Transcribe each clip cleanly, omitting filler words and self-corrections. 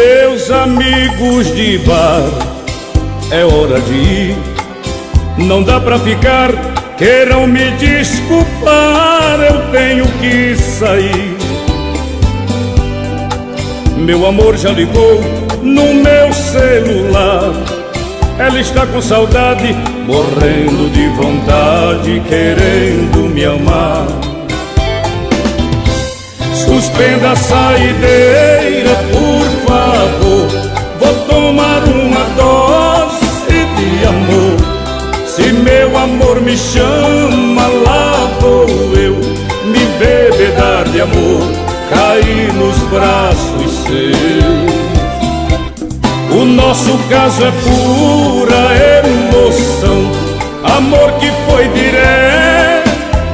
Meus amigos de bar, é hora de ir. Não dá pra ficar, queiram me desculpar, eu tenho que sair. Meu amor já ligou no meu celular. Ela está com saudade, morrendo de vontade, querendo me amar. Suspenda a saideira, por favor. Vou tomar uma dose de amor. Se meu amor me chama, lá vou eu me bebedar de amor, cair nos braços seus. O nosso caso é pura emoção, amor que foi direto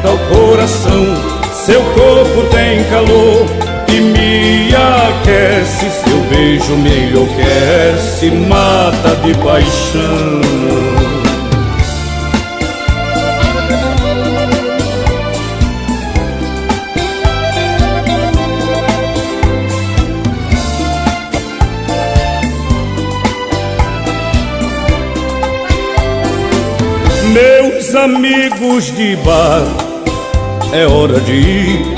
ao coração. Seu corpo tem calor e me aquece, seu beijo me enlouquece, mata de paixão. Meus amigos de bar, é hora de ir.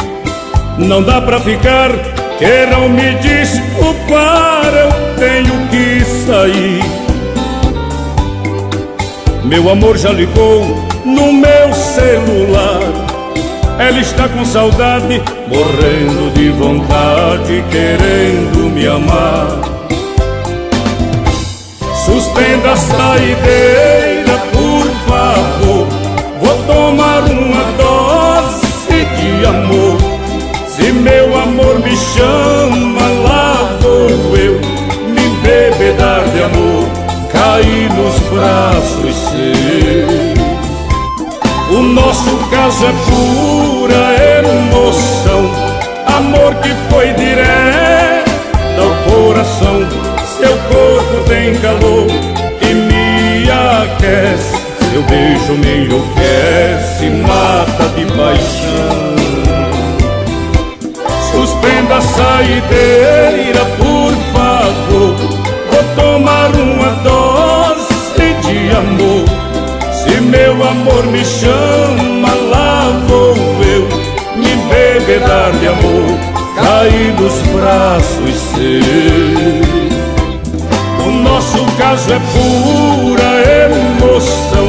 Não dá pra ficar, queiram me desculpar, eu tenho que sair. Meu amor já ligou no meu celular. Ela está com saudade, morrendo de vontade, querendo me amar. Suspenda a saideira, por favor. Vou tomar uma dose de amor. Se meu amor me chama, lá vou eu me bebedar de amor, cair nos braços seus. O nosso caso é pura emoção, amor que foi direto ao coração. Seu corpo tem calor e me aquece, seu beijo me enlouquece, mata de paixão. Suspenda a saideira, por favor. Vou tomar uma dose de amor. Se meu amor me chama, lá vou eu me bebedar de amor, cair nos braços seus. O nosso caso é pura emoção,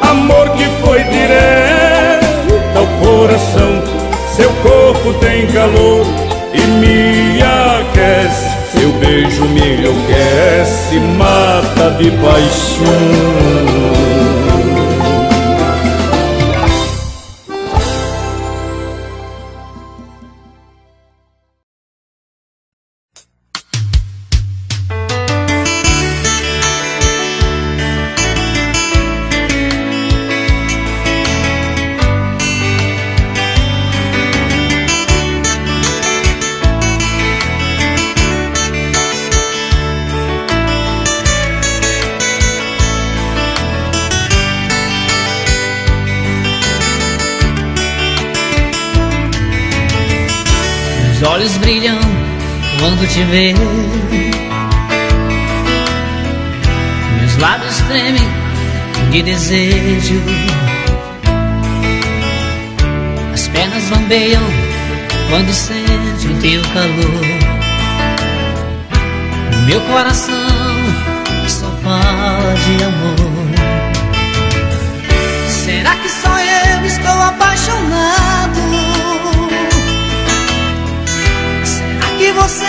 amor que foi direto ao coração. Seu corpo tem calor e me aquece, seu beijo me enlouquece, mata de paixão. Meus olhos brilham quando te vejo, meus lábios tremem de desejo, as pernas bambeiam quando sente o teu calor. O meu coração só fala de amor. Será que só eu estou apaixonado? Que você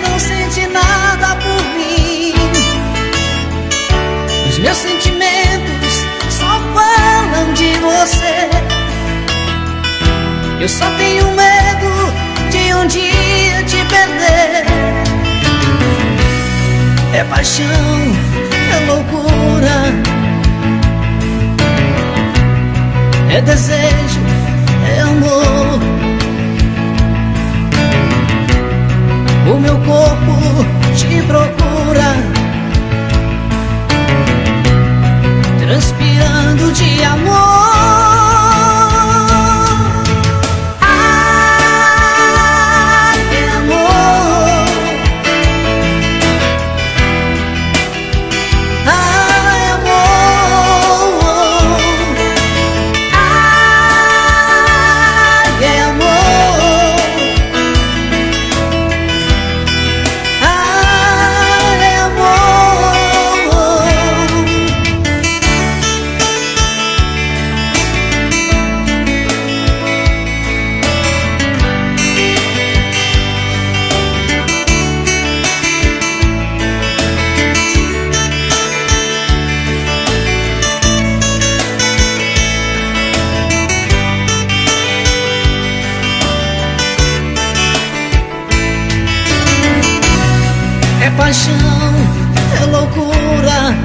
não sente nada por mim? Os meus sentimentos só falam de você. Eu só tenho medo de um dia te perder. É paixão, é loucura, é desejo, é amor. O meu corpo te procura, transpirando de amor. Ai, que amor, é paixão, é loucura,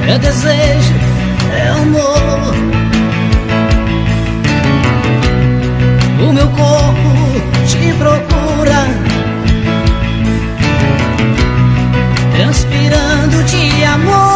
é desejo, é amor. O meu corpo te procura, transpirando de amor.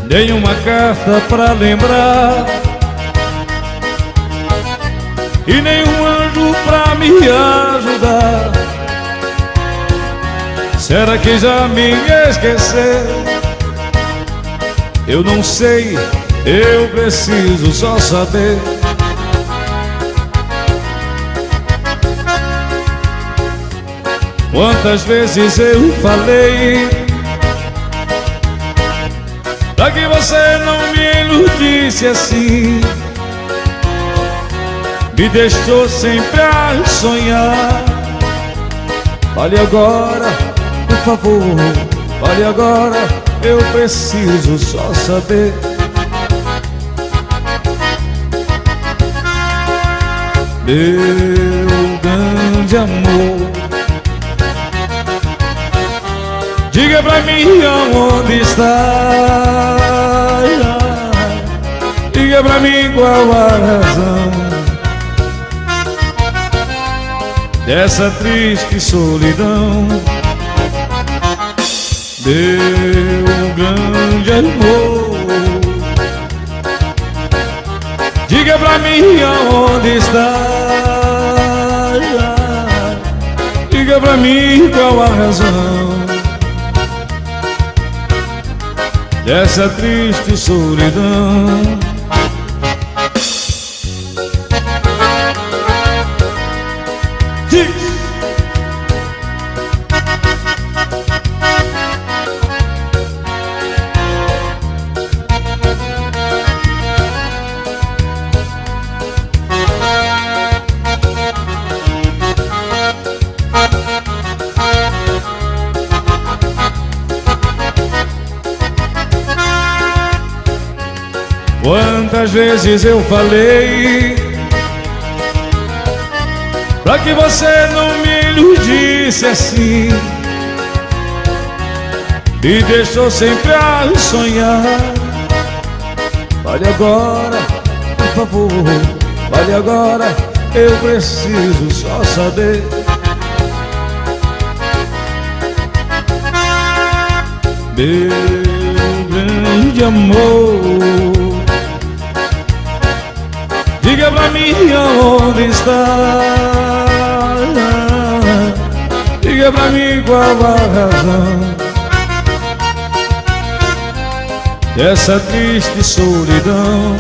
Dei uma carta pra lembrar e nenhum anjo pra me ajudar. Será que já me esqueceu? Eu não sei, eu preciso só saber. Quantas vezes eu falei pra que você não me iludisse assim, me deixou sempre a sonhar. Fale agora, por favor, fale agora, eu preciso só saber. Meu grande amor, diga pra mim aonde está. Diga pra mim qual a razão dessa triste solidão. Meu grande amor, diga pra mim aonde está. Diga pra mim qual a razão dessa triste solidão. Quantas vezes eu falei pra que você não me iludisse assim, me deixou sempre a sonhar. Fale agora, por favor, fale agora, eu preciso só saber. Meu grande amor, diga pra mim aonde está. Diga pra mim qual a razão dessa triste solidão.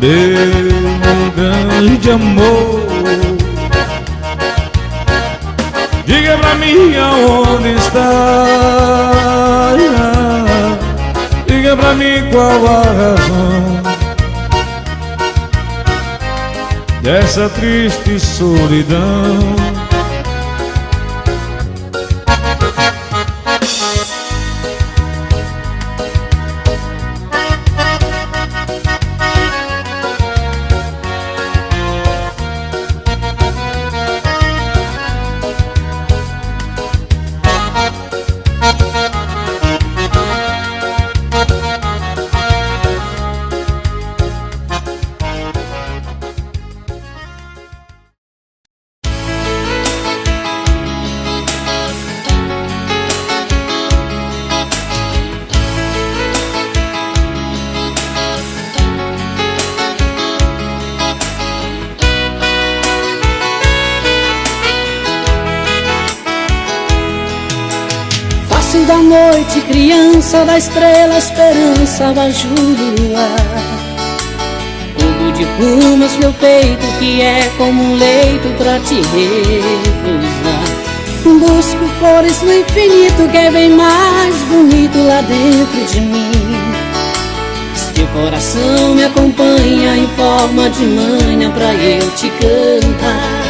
Meu grande amor, diga pra mim aonde está. Diga pra mim qual a razão dessa triste solidão. da noite, criança da estrela, esperança, abajur do luar. Tudo de plumas, meu peito, que é como um leito pra te repousar. Busco flores no infinito, que é bem mais bonito lá dentro de mim. Seu coração me acompanha em forma de manha pra eu te cantar.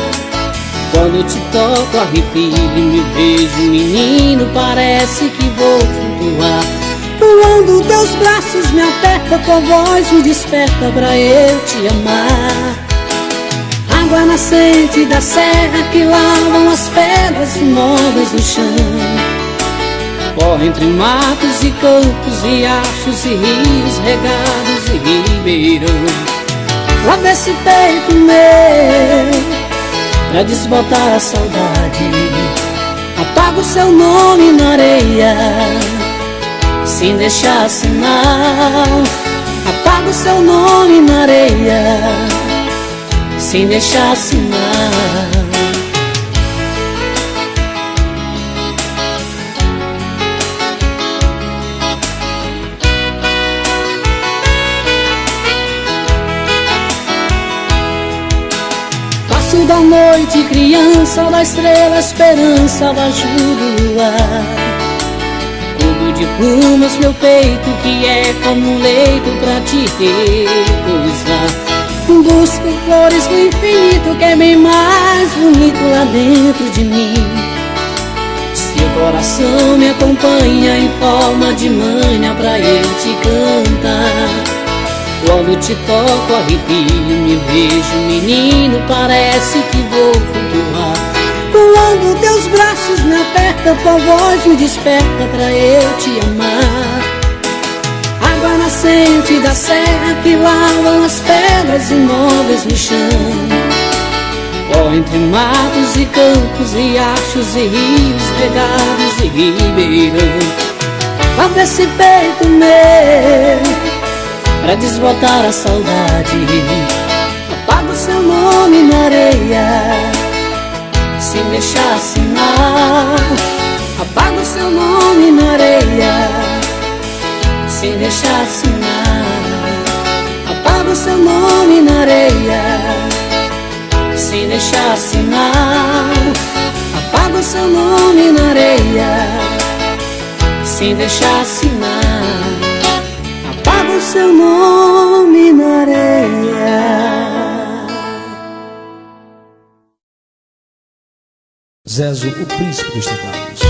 Quando te toco, arrepio, me vejo menino, parece que vou flutuar. Quando teus braços me apertam, tua voz me desperta pra eu te amar. Água nascente da serra que lavam as pedras imóveis no chão. Corre entre matos e campos, riachos e rios regados e ribeirão. Lava esse peito meu pra desbotar a saudade. Apaga o seu nome na areia sem deixar sinal. Apaga o seu nome na areia sem deixar sinal. Passo da noite, criança da estrela, esperança, abajur do luar. Cubo de plumas, meu peito, que é como um leito pra te repousar. Busco flores no infinito, que é bem mais bonito lá dentro de mim. Seu coração me acompanha em forma de manha pra eu te cantar. Quando te toco, arrepio, me vejo menino, parece que vou flutuar. Quando teus braços me apertam, tua voz me desperta pra eu te amar. Água nascente da serra que lavam as pedras imóveis no chão. Corre entre matos e campos, riachos e rios regados e ribeirão. Lava esse peito meu pra desbotar a saudade. Apaga o seu nome na areia sem deixar sinal. Apaga o seu nome na areia sem deixar sinal. Apaga o seu nome na areia sem deixar sinal. Apaga o seu nome na areia sem deixar sinal. Apaga o seu nome na areia. Zezo, o príncipe dos teclados.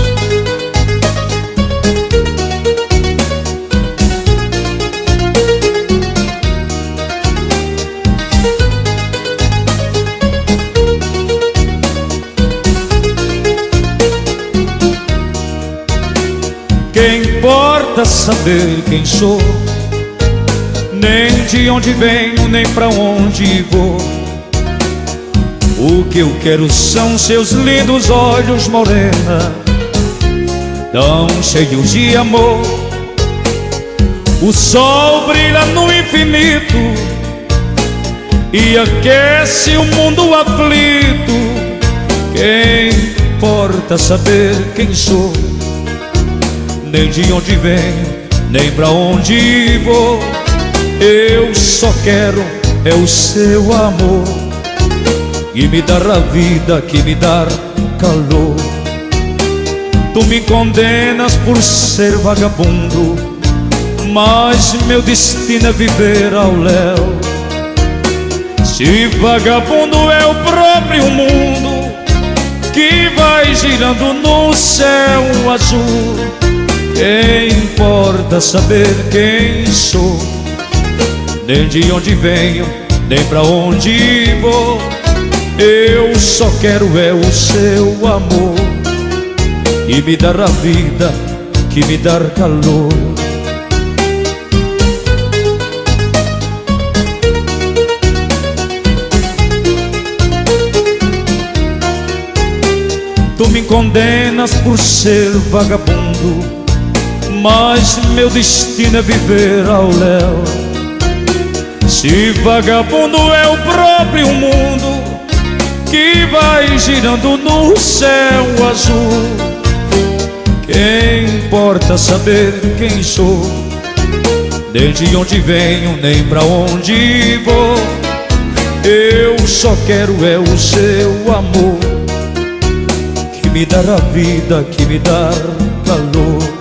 Que importa saber quem sou, nem de onde venho, nem pra onde vou. O que eu quero são seus lindos olhos, morena, tão cheios de amor. O sol brilha no infinito e aquece o mundo aflito. Quem importa saber quem sou, nem de onde venho, nem pra onde vou. Eu só quero é o seu amor, que me dar a vida, que me dar calor. Tu me condenas por ser vagabundo, mas meu destino é viver ao léu. Se vagabundo é o próprio mundo que vai girando no céu azul, quem importa saber quem sou, nem de onde venho, nem pra onde vou. Eu só quero é o seu amor, que me dar a vida, que me dar calor. Tu me condenas por ser vagabundo, mas meu destino é viver ao léu. Se vagabundo é o próprio mundo que vai girando no céu azul, Quem importa saber quem sou, desde onde venho, nem pra onde vou. Eu só quero é o seu amor, que me dá a vida, que me dá calor.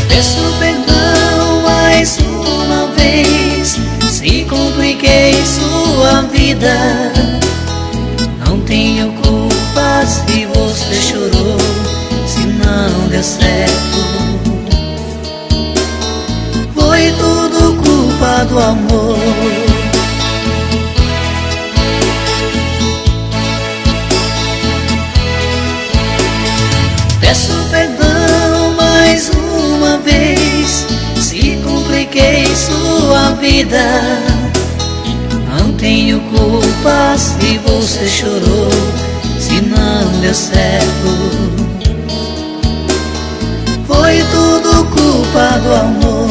Peço perdão mais uma vez, se compliquei sua vida. Não tenho culpa se você chorou, se não deu certo. Foi tudo culpa do amor. Peço perdão mais uma vez, se compliquei sua vida. Não tenho culpa se você chorou, se não deu certo. Foi tudo culpa do amor.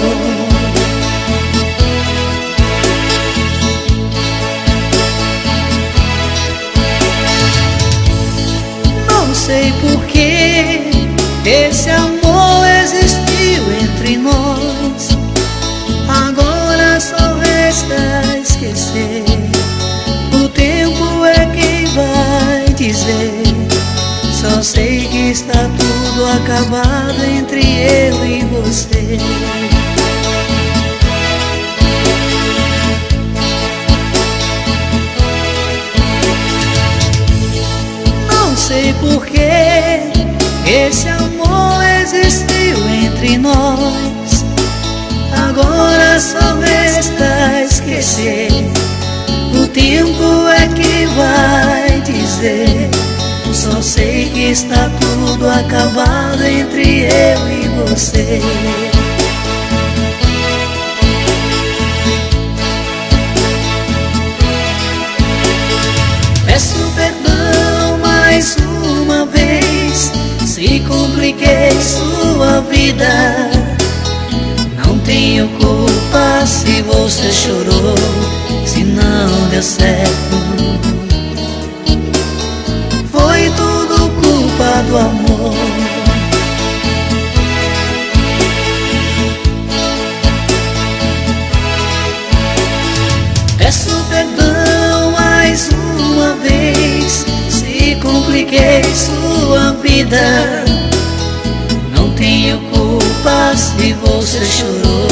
Não sei porquê esse amor existiu entre nós. Agora só resta esquecer. O tempo é quem vai dizer. Só sei que está tudo acabado entre eu e você. Não sei porquê esse amor existiu entre nós. Agora só resta esquecer. O tempo é que vai dizer. Só sei que está tudo acabado entre eu e você. Peço perdão mais uma vez, se compliquei sua vida. Não tenho culpa se você chorou, se não deu certo. Foi tudo culpa do amor. Peço perdão mais uma vez, se compliquei sua vida. Não tenho culpa se você chorou,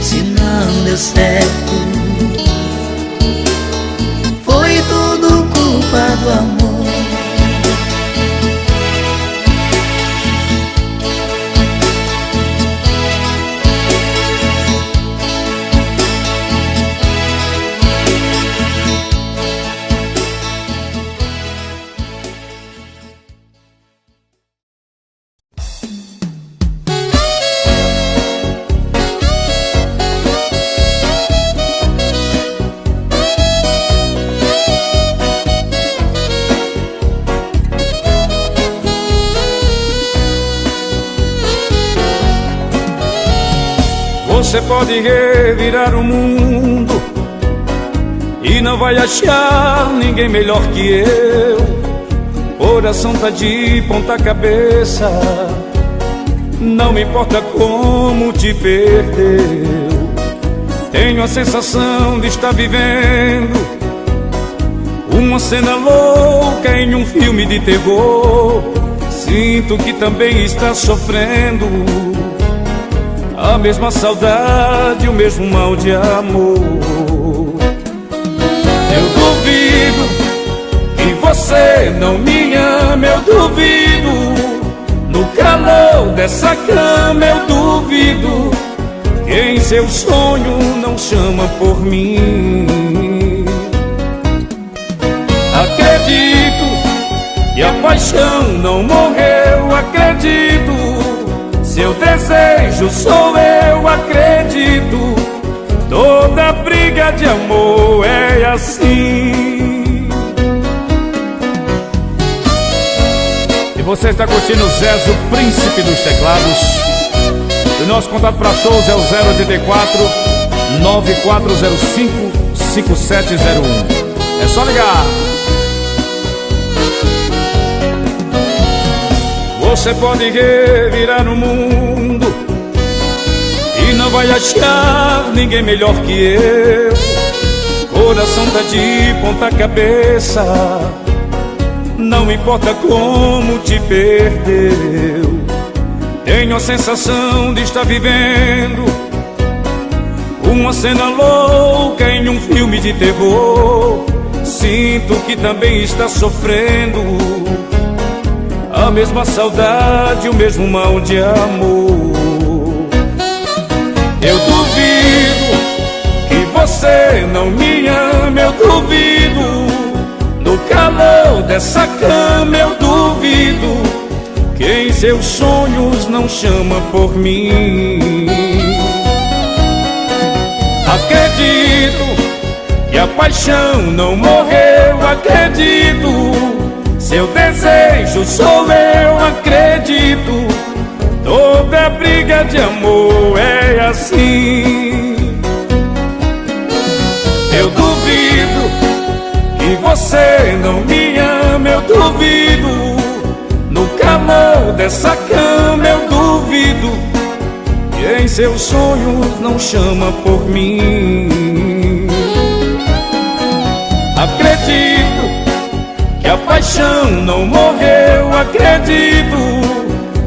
se não deu certo. Foi tudo culpa do amor. Você pode revirar o mundo e não vai achar ninguém melhor que eu. Coração tá de ponta cabeça, não me importa como te perdeu. Tenho a sensação de estar vivendo uma cena louca em um filme de terror. Sinto que também está sofrendo a mesma saudade, o mesmo mal de amor. Eu duvido que você não me ama, eu duvido. No calor dessa cama eu duvido que em seu sonho não chama por mim. Acredito que a paixão não morreu, acredito. Se Seu desejo sou eu, acredito. Toda briga de amor é assim. E você está curtindo o Zezo, príncipe dos teclados. O nosso contato para shows é o 084 9405 5701. É só ligar. Você pode revirar o mundo e não vai achar ninguém melhor que eu. Coração tá de ponta cabeça, não importa como te perdeu. Tenho a sensação de estar vivendo uma cena louca em um filme de terror. Sinto que também está sofrendo a mesma saudade, o mesmo mal de amor. Eu duvido que você não me ama, eu duvido. No calor dessa cama eu duvido que em seus sonhos não chama por mim. Acredito que a paixão não morreu, acredito. Seu desejo sou eu, acredito. Toda briga de amor é assim. Eu duvido que você não me ama, eu duvido. No calor dessa cama eu duvido que em seus sonhos não chama por mim. Acredito que a paixão não morreu, acredito.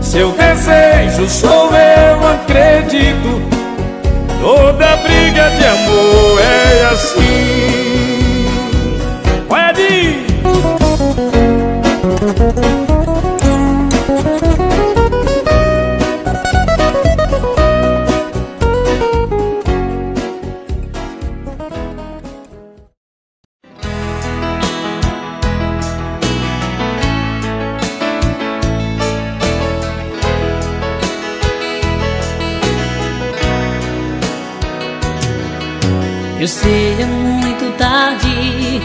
Seu desejo sou eu, acredito. Toda briga de amor é assim. Vai, Adi! Eu sei, é muito tarde,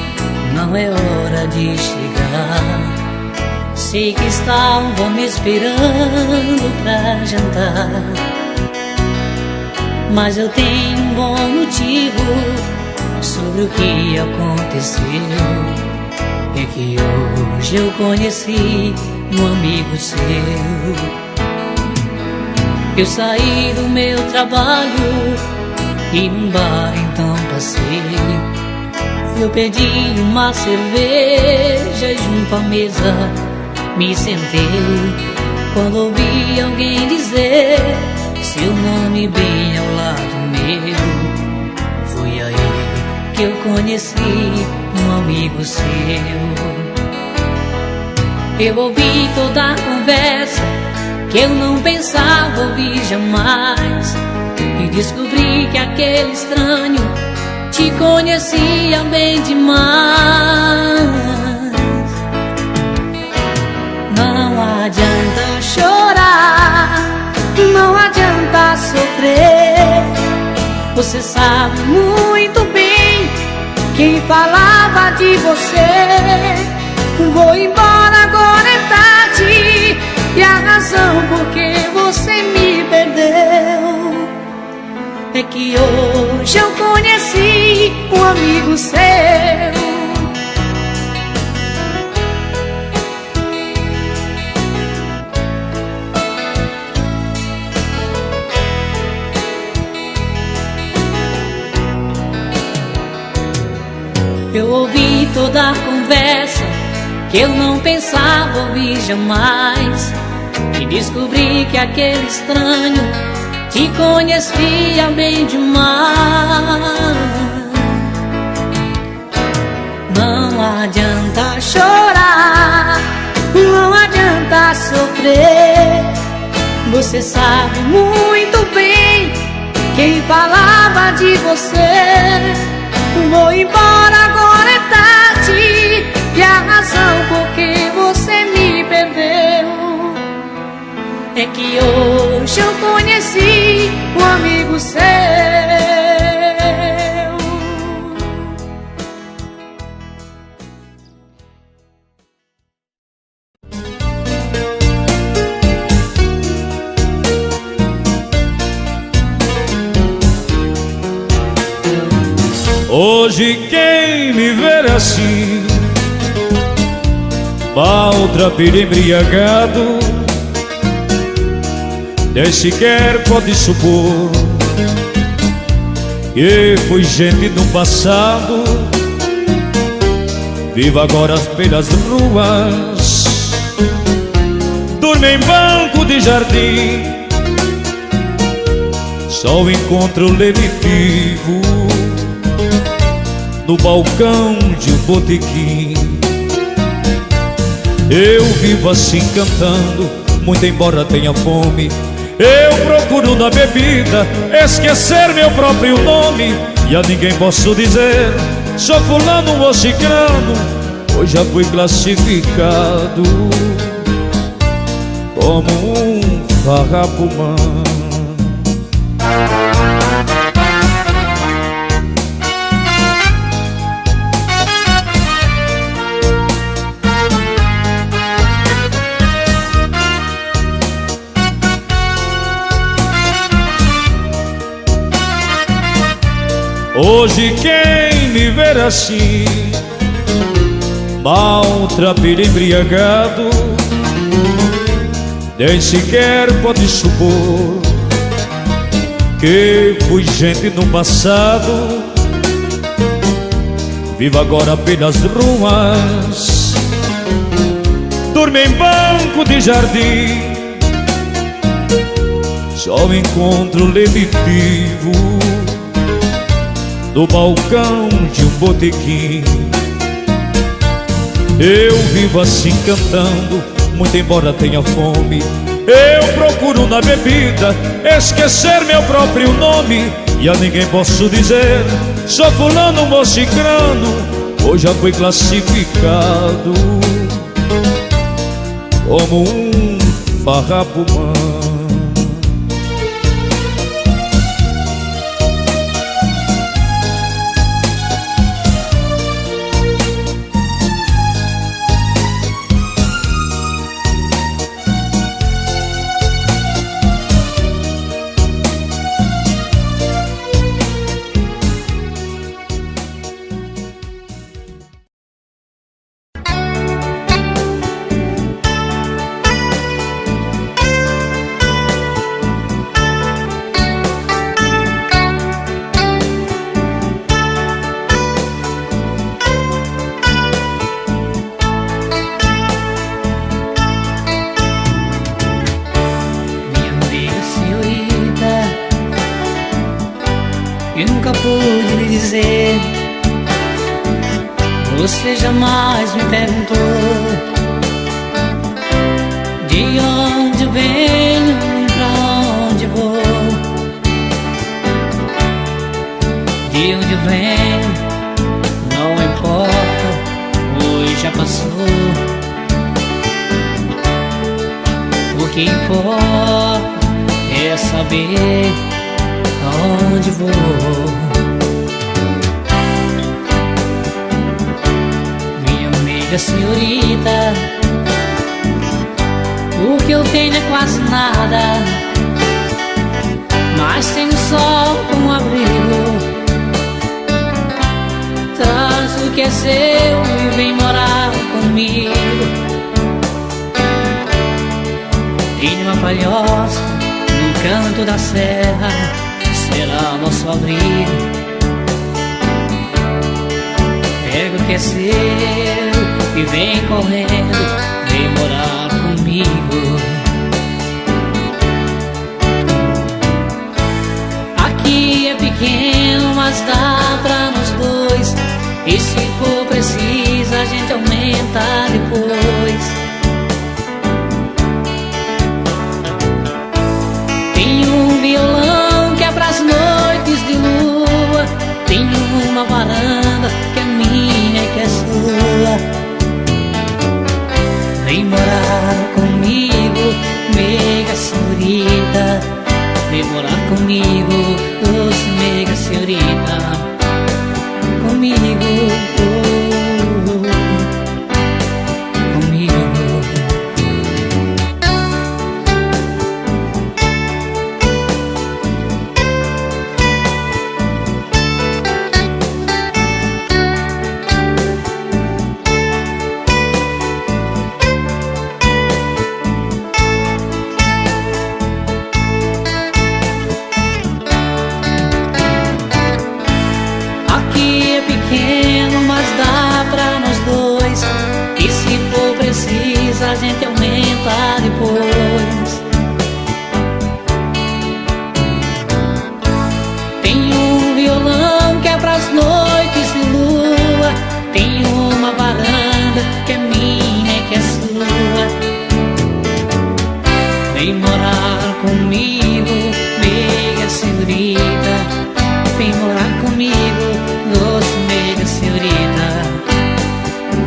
não é hora de chegar. Sei que estavam me esperando pra jantar, mas eu tenho um bom motivo sobre o que aconteceu. É que hoje eu conheci um amigo seu. Eu saí do meu trabalho e num bar então passei. Eu pedi uma cerveja junto à mesa, me sentei. Quando ouvi alguém dizer seu nome bem ao lado meu, foi aí que eu conheci um amigo seu. Eu ouvi toda a conversa que eu não pensava ouvir jamais, e descobri que aquele estranho te conhecia bem demais. Não adianta chorar, não adianta sofrer. Você sabe muito bem quem falava de você. Vou embora, agora é tarde, e a razão por que você me perdeu é que hoje eu conheci um amigo seu. Eu ouvi toda a conversa que eu não pensava ouvir jamais, e descobri que aquele estranho te conhecia bem demais. Não adianta chorar, não adianta sofrer. Você sabe muito bem quem falava de você. Vou embora, agora é tarde, e a razão por que você me perdeu é que hoje eu o seu. Hoje quem me ver assim, maltrapilho embriagado, nem sequer pode supor que fui gente no passado. Vivo agora pelas ruas, durmo em banco de jardim, só encontro lenitivo no balcão de um botequim. Eu vivo assim cantando, muito embora tenha fome. Eu procuro na bebida esquecer meu próprio nome, e a ninguém posso dizer sou fulano ou cicrano, pois já fui classificado como um farrapumã. Hoje quem me ver assim, maltrapilho embriagado, nem sequer pode supor que fui gente no passado. Vivo agora pelas ruas, durmo em banco de jardim, só encontro lenitivo no balcão de um botequim. Eu vivo assim cantando, muito embora tenha fome. Eu procuro na bebida esquecer meu próprio nome, e a ninguém posso dizer sou fulano ou cicrano, pois já fui classificado como um farrapumã. Você jamais me perguntou de onde venho nem pra onde vou. De onde venho não importa, hoje já passou. O que importa é saber aonde vou. Senhorita, o que eu tenho é quase nada, mas tenho sol como abrigo. Traz o que é seu e vem morar comigo. Tenho uma palhoça no canto da serra, será nosso abrigo. Pega o que é seu e vem correndo, vem morar comigo. Aqui é pequeno, mas dá pra nós dois, e se for preciso a gente aumenta depois. Tenho um violão que é pras noites de lua, tenho uma varanda que é minha e que é sua. Vem morar comigo, meiga senhorita, vem morar comigo.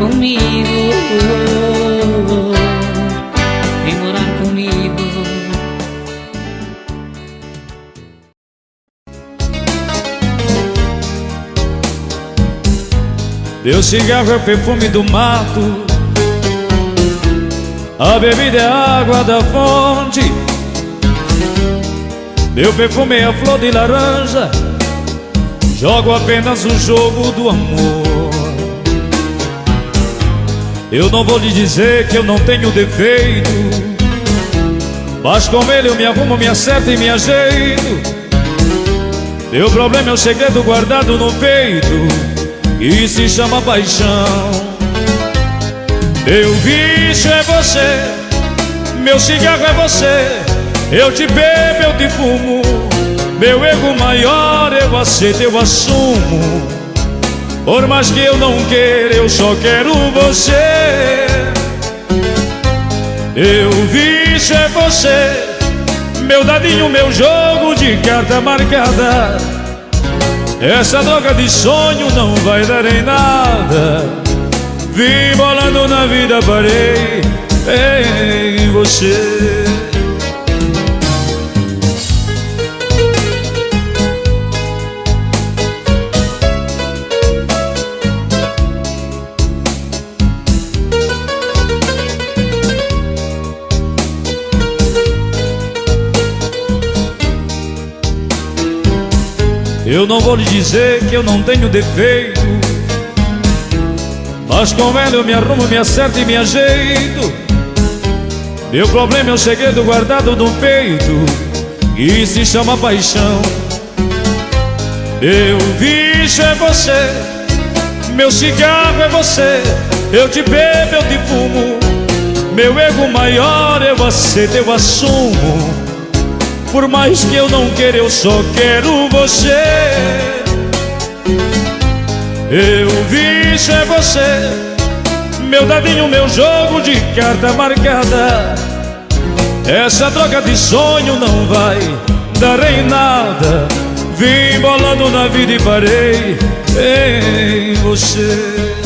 comigo. Vem morar comigo. Meu cigarro é o perfume do mato, a bebida é a água da fonte. Meu perfume é a flor de laranja, jogo apenas o jogo do amor. Eu não vou lhe dizer que eu não tenho defeito, mas com ele eu me arrumo, me acerto e me ajeito. Meu problema é o segredo guardado no peito, e se chama paixão. Meu vício é você, meu cigarro é você. Eu te bebo, eu te fumo, meu ego maior eu aceito, eu assumo. Por mais que eu não queira, eu só quero você. Meu vício é você, meu dadinho, meu jogo de carta marcada. Essa droga de sonho não vai dar em nada. Vim bolando na vida, parei em você. Eu não vou lhe dizer que eu não tenho defeito, mas com ela eu me arrumo, me acerto e me ajeito. Meu problema é o segredo guardado no peito, e se chama paixão. Meu vício é você, meu cigarro é você. Eu te bebo, eu te fumo, meu ego maior eu aceito, eu assumo. Por mais que eu não queira, eu só quero você. Meu vício é você, meu dadinho, meu jogo de carta marcada. Essa droga de sonho não vai dar em nada. Vim bolando na vida e parei em você.